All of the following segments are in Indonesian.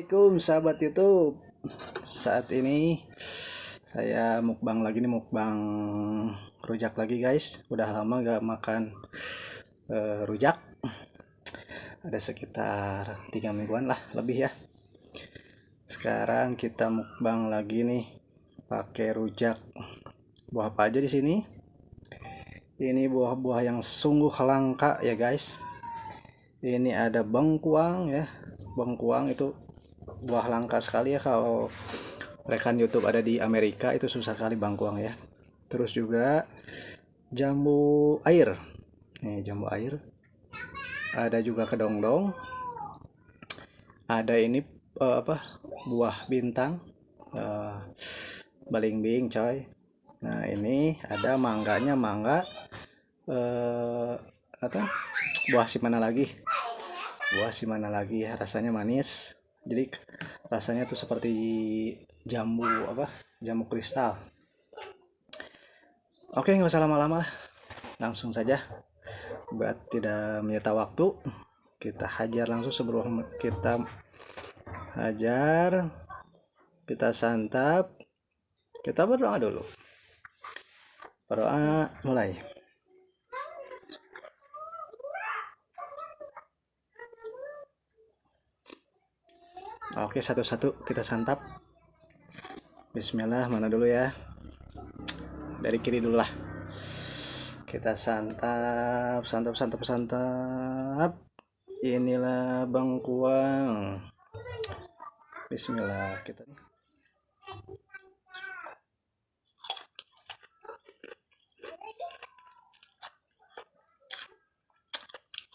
Assalamualaikum sahabat YouTube. Saat ini saya mukbang lagi nih, mukbang rujak lagi guys. Udah lama gak makan rujak. Ada sekitar 3 mingguan lah lebih ya. Sekarang kita mukbang lagi nih pakai rujak. Buah apa aja di sini? Ini buah-buah yang sungguh langka ya guys. Ini ada bengkuang ya. Bengkuang itu buah langka sekali ya, kalau rekan YouTube ada di Amerika itu susah kali bangkuang ya. Terus juga jambu air. Nih jambu air. Ada juga kedongdong. Ada ini buah bintang. Balimbing coy. Nah, ini ada mangganya, mangga buah si mana lagi? Buah si mana lagi ya, rasanya manis. Jadi rasanya tuh seperti jambu jambu kristal. Oke, nggak usah lama-lama lah, langsung saja buat tidak menyita waktu. Kita hajar langsung. Sebelum kita hajar, kita santap, kita berdoa dulu. Berdoa mulai. Oke, satu-satu kita santap. Bismillah, mana dulu ya? Dari kiri dulu lah. Kita santap. Inilah bengkuang. Bismillah kita.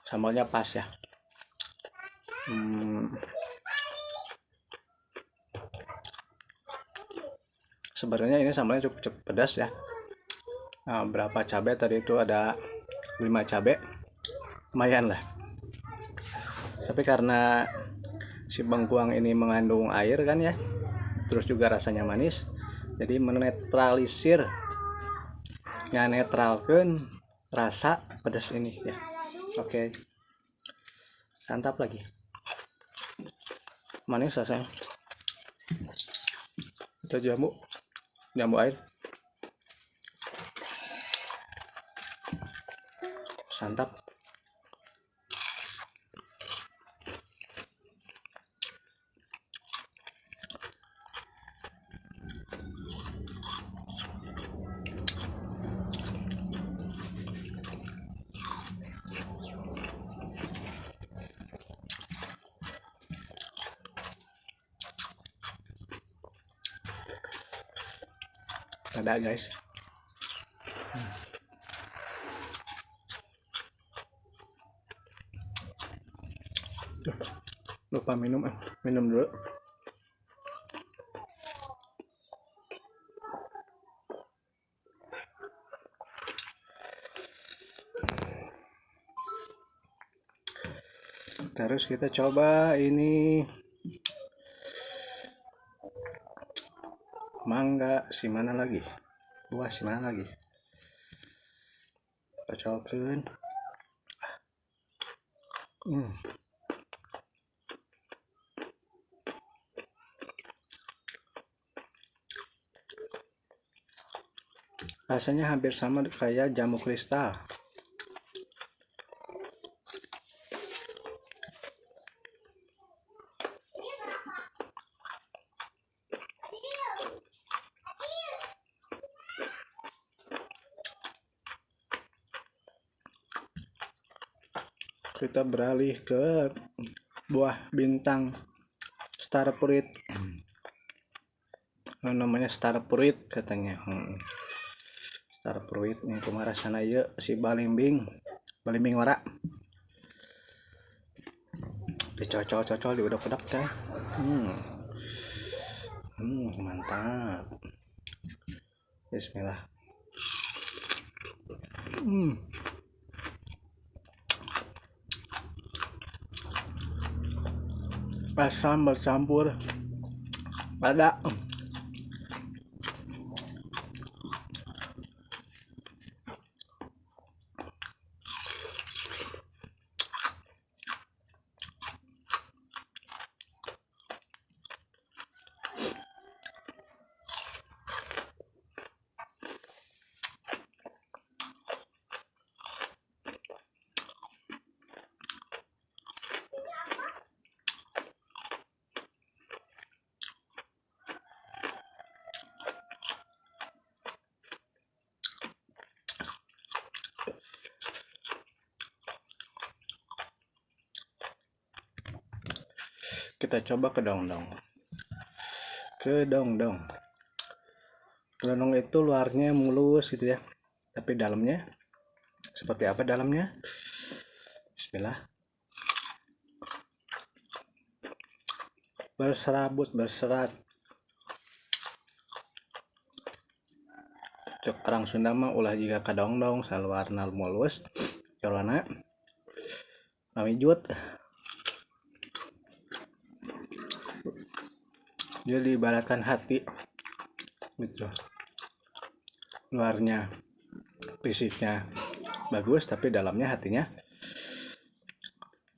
Sambalnya pas ya. Sebenarnya ini sambalnya cukup pedas ya. Nah, berapa cabai tadi itu, ada 5 cabai, lumayan lah. Tapi karena si bengkuang ini mengandung air kan ya, terus juga rasanya manis, jadi menetralisir, netralkan rasa pedas ini ya. Oke, santap lagi. Manis rasanya. Kita jambu air, santap. Ada guys. Lupa minum dulu. Terus kita coba ini mangga si mana lagi? Buah si mana lagi? Kita cobain. Rasanya hampir sama kayak jambu kristal. Kita beralih ke buah bintang star fruit. Namanya star fruit katanya. Star fruit nih kumara sana ya si balimbing wara. Dicocol di udah pedak teh. Mantap. Bismillah. Asam bercampur pada Kita coba kedong-dong. Kedong-dong itu luarnya mulus gitu ya, tapi dalamnya seperti apa dalamnya? Bismillah. Berserabut, berserat. Cok orang Sunda mah ulah jika kadong-dong saluarna mulus, corona ngamijut. Dia diibaratkan hati gitu. Luarnya fisiknya bagus tapi dalamnya hatinya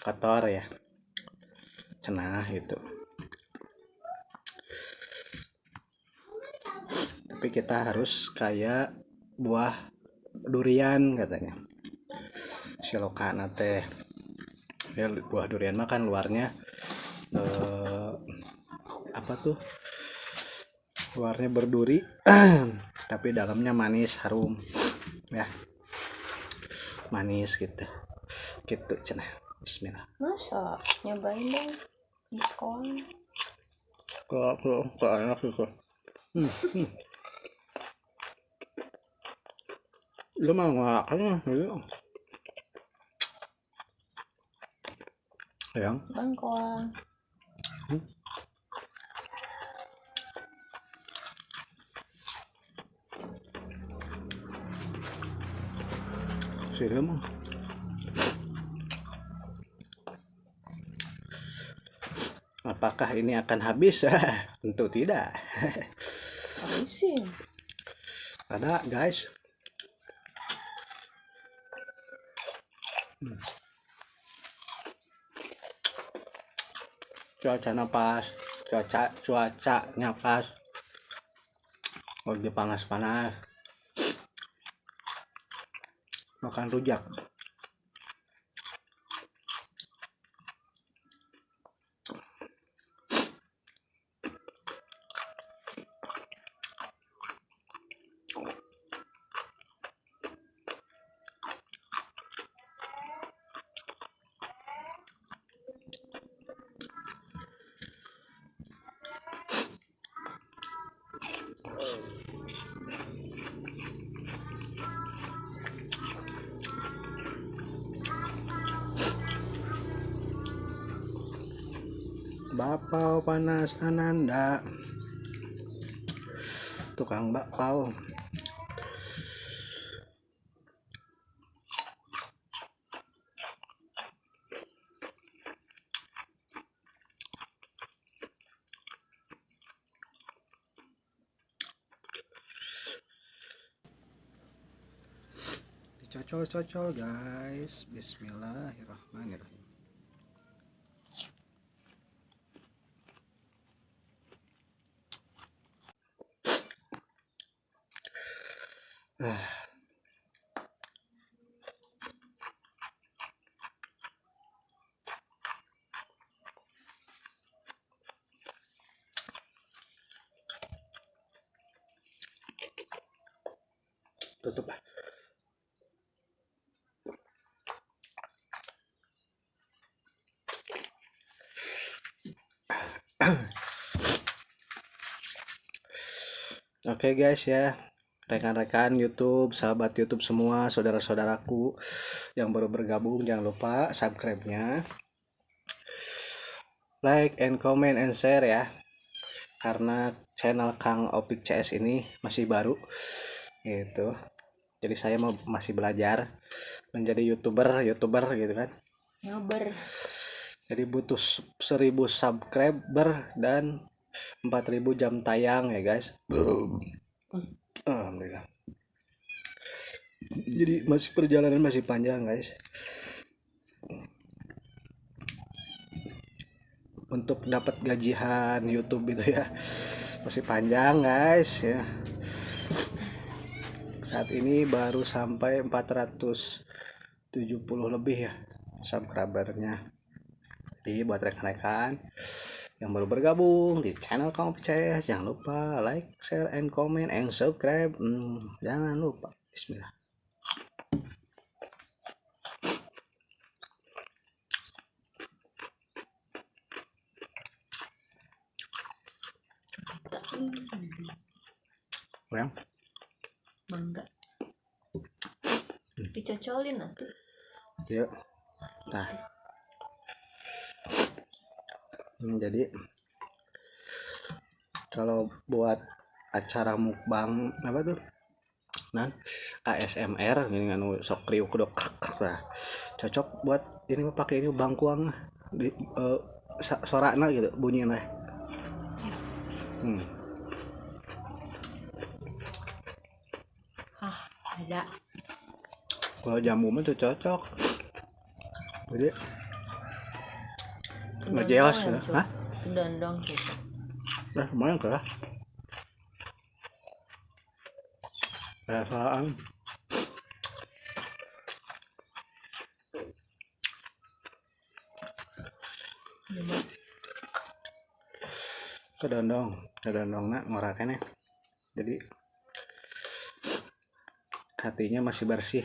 kotor ya, cenah gitu. Tapi kita harus kayak buah durian katanya, silokana teh ya. Buah durian mah kan luarnya apa tuh, luarnya berduri tapi dalamnya manis harum ya, manis gitu cenah. Bismillah. Masa nyobain dong di sekolah. Kok enak gitu. Lu mau ngelakannya gitu yang Bangkoang. sih mah. Apakah ini akan habis? Tentu tidak. Habisin. Ada guys. Cuacanya pas, cuacanya pas, lagi panas-panas, makan rujak. Bakpao panas Ananda, tukang bakpao. Dicocol-cocol guys. Bismillahirrahmanirrahim. Tutup. Oke guys ya, rekan-rekan YouTube, sahabat YouTube semua, saudara-saudaraku yang baru bergabung, jangan lupa subscribe-nya, like and comment and share ya, karena channel Kang Opik CS ini masih baru gitu. Jadi saya masih belajar menjadi youtuber gitu kan. Nyober. Jadi butuh 1000 subscriber dan 4000 jam tayang ya guys. Alhamdulillah. Jadi masih perjalanan masih panjang guys. Untuk dapat gajian YouTube gitu ya, masih panjang guys ya. Saat ini baru sampai 470 lebih ya subscribernya. Jadi buat rekan-rekan yang baru bergabung di channel Kang Opik, jangan lupa like, share, and comment, and subscribe. Jangan lupa. Bismillah. Yang Mangga. Dicocolin atuh. ya. Nah, jadi kalau buat acara mukbang apa tuh? Nah, ASMR ini anu sok kriuk dok lah. Cocok buat ini mah pakai ini bangkuang di sorana gitu bunyinya. Hmm. Ada. Kalau jambu mah tuh cocok. Jadi ngejelas ya. Hah? Dondong cocok. Nah, lumayan lah. Rasaan kedondongna ngorakannya. Jadi hatinya masih bersih.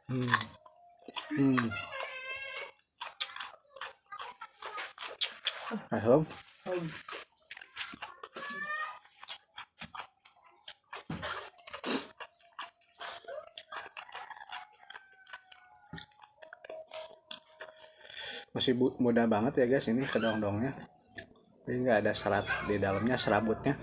hmm. Hmm. Ahom. Masih mudah banget ya guys ini kedondongnya. Jadi nggak ada serat di dalamnya, serabutnya.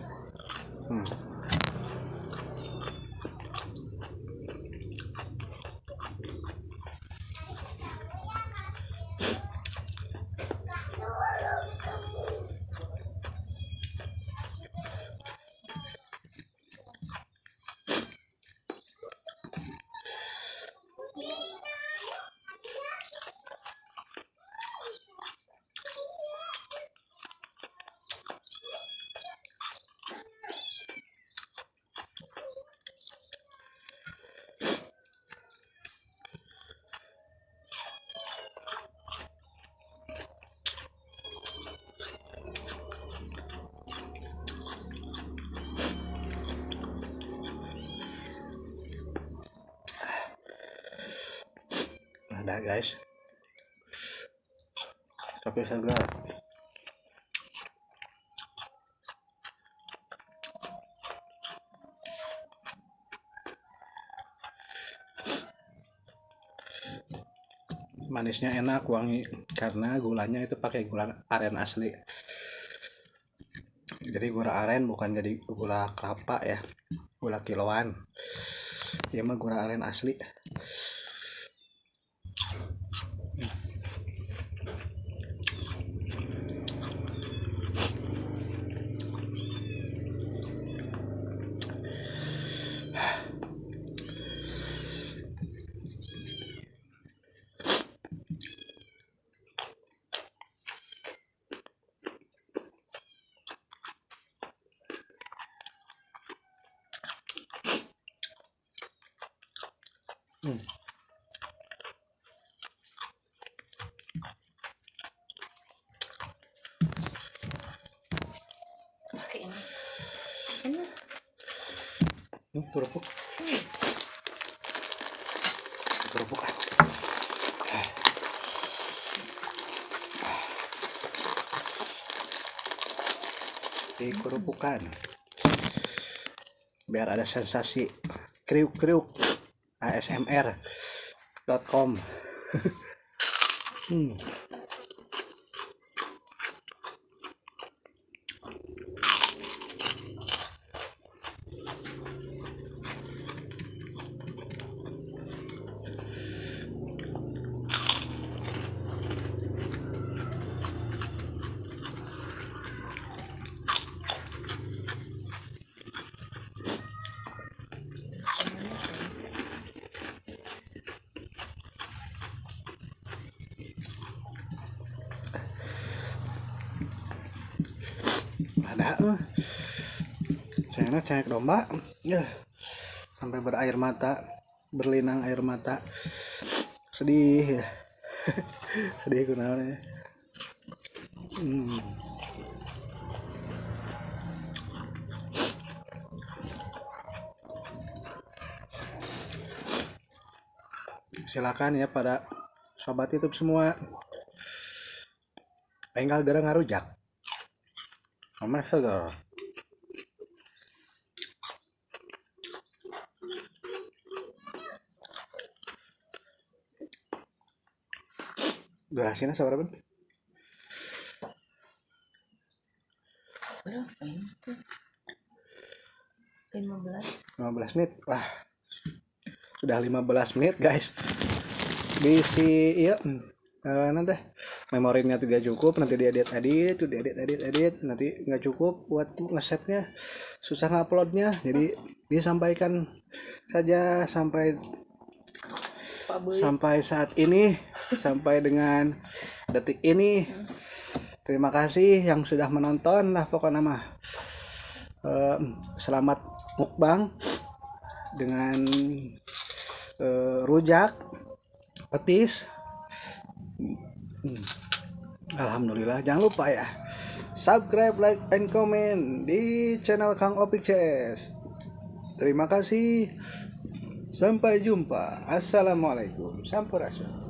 Ada guys, tapi segar. Manisnya enak, wangi karena gulanya itu pakai gula aren asli. Jadi gula aren bukan jadi gula kelapa ya, gula kiloan. Ya mah gula aren asli. Kerupuk. Kerupuk. Di kerupukan. Biar ada sensasi kriuk-kriuk. ASMR.com. Ada saya cengek domba ya, sampai berair mata, berlinang air mata, sedih ya. Sedih kunaon ya. Silakan ya pada sobat YouTube semua, enggal gara ngarujak sama segar. Durasinya seberapa? Berapa ini? 15. 15 menit. Wah, sudah 15 menit guys. Di si iya nanti memorinya tidak cukup, nanti diedit nanti nggak cukup buat nge-save-nya, susah nguploadnya, jadi disampaikan saja sampai Pak Bui. sampai saat ini, sampai dengan detik ini. Terima kasih yang sudah menonton lah pokoknya mah. Selamat mukbang dengan rujak petis. Alhamdulillah, jangan lupa ya subscribe, like, and comment di channel Kang Opik CS. Terima kasih, sampai jumpa. Assalamualaikum, sampurasun.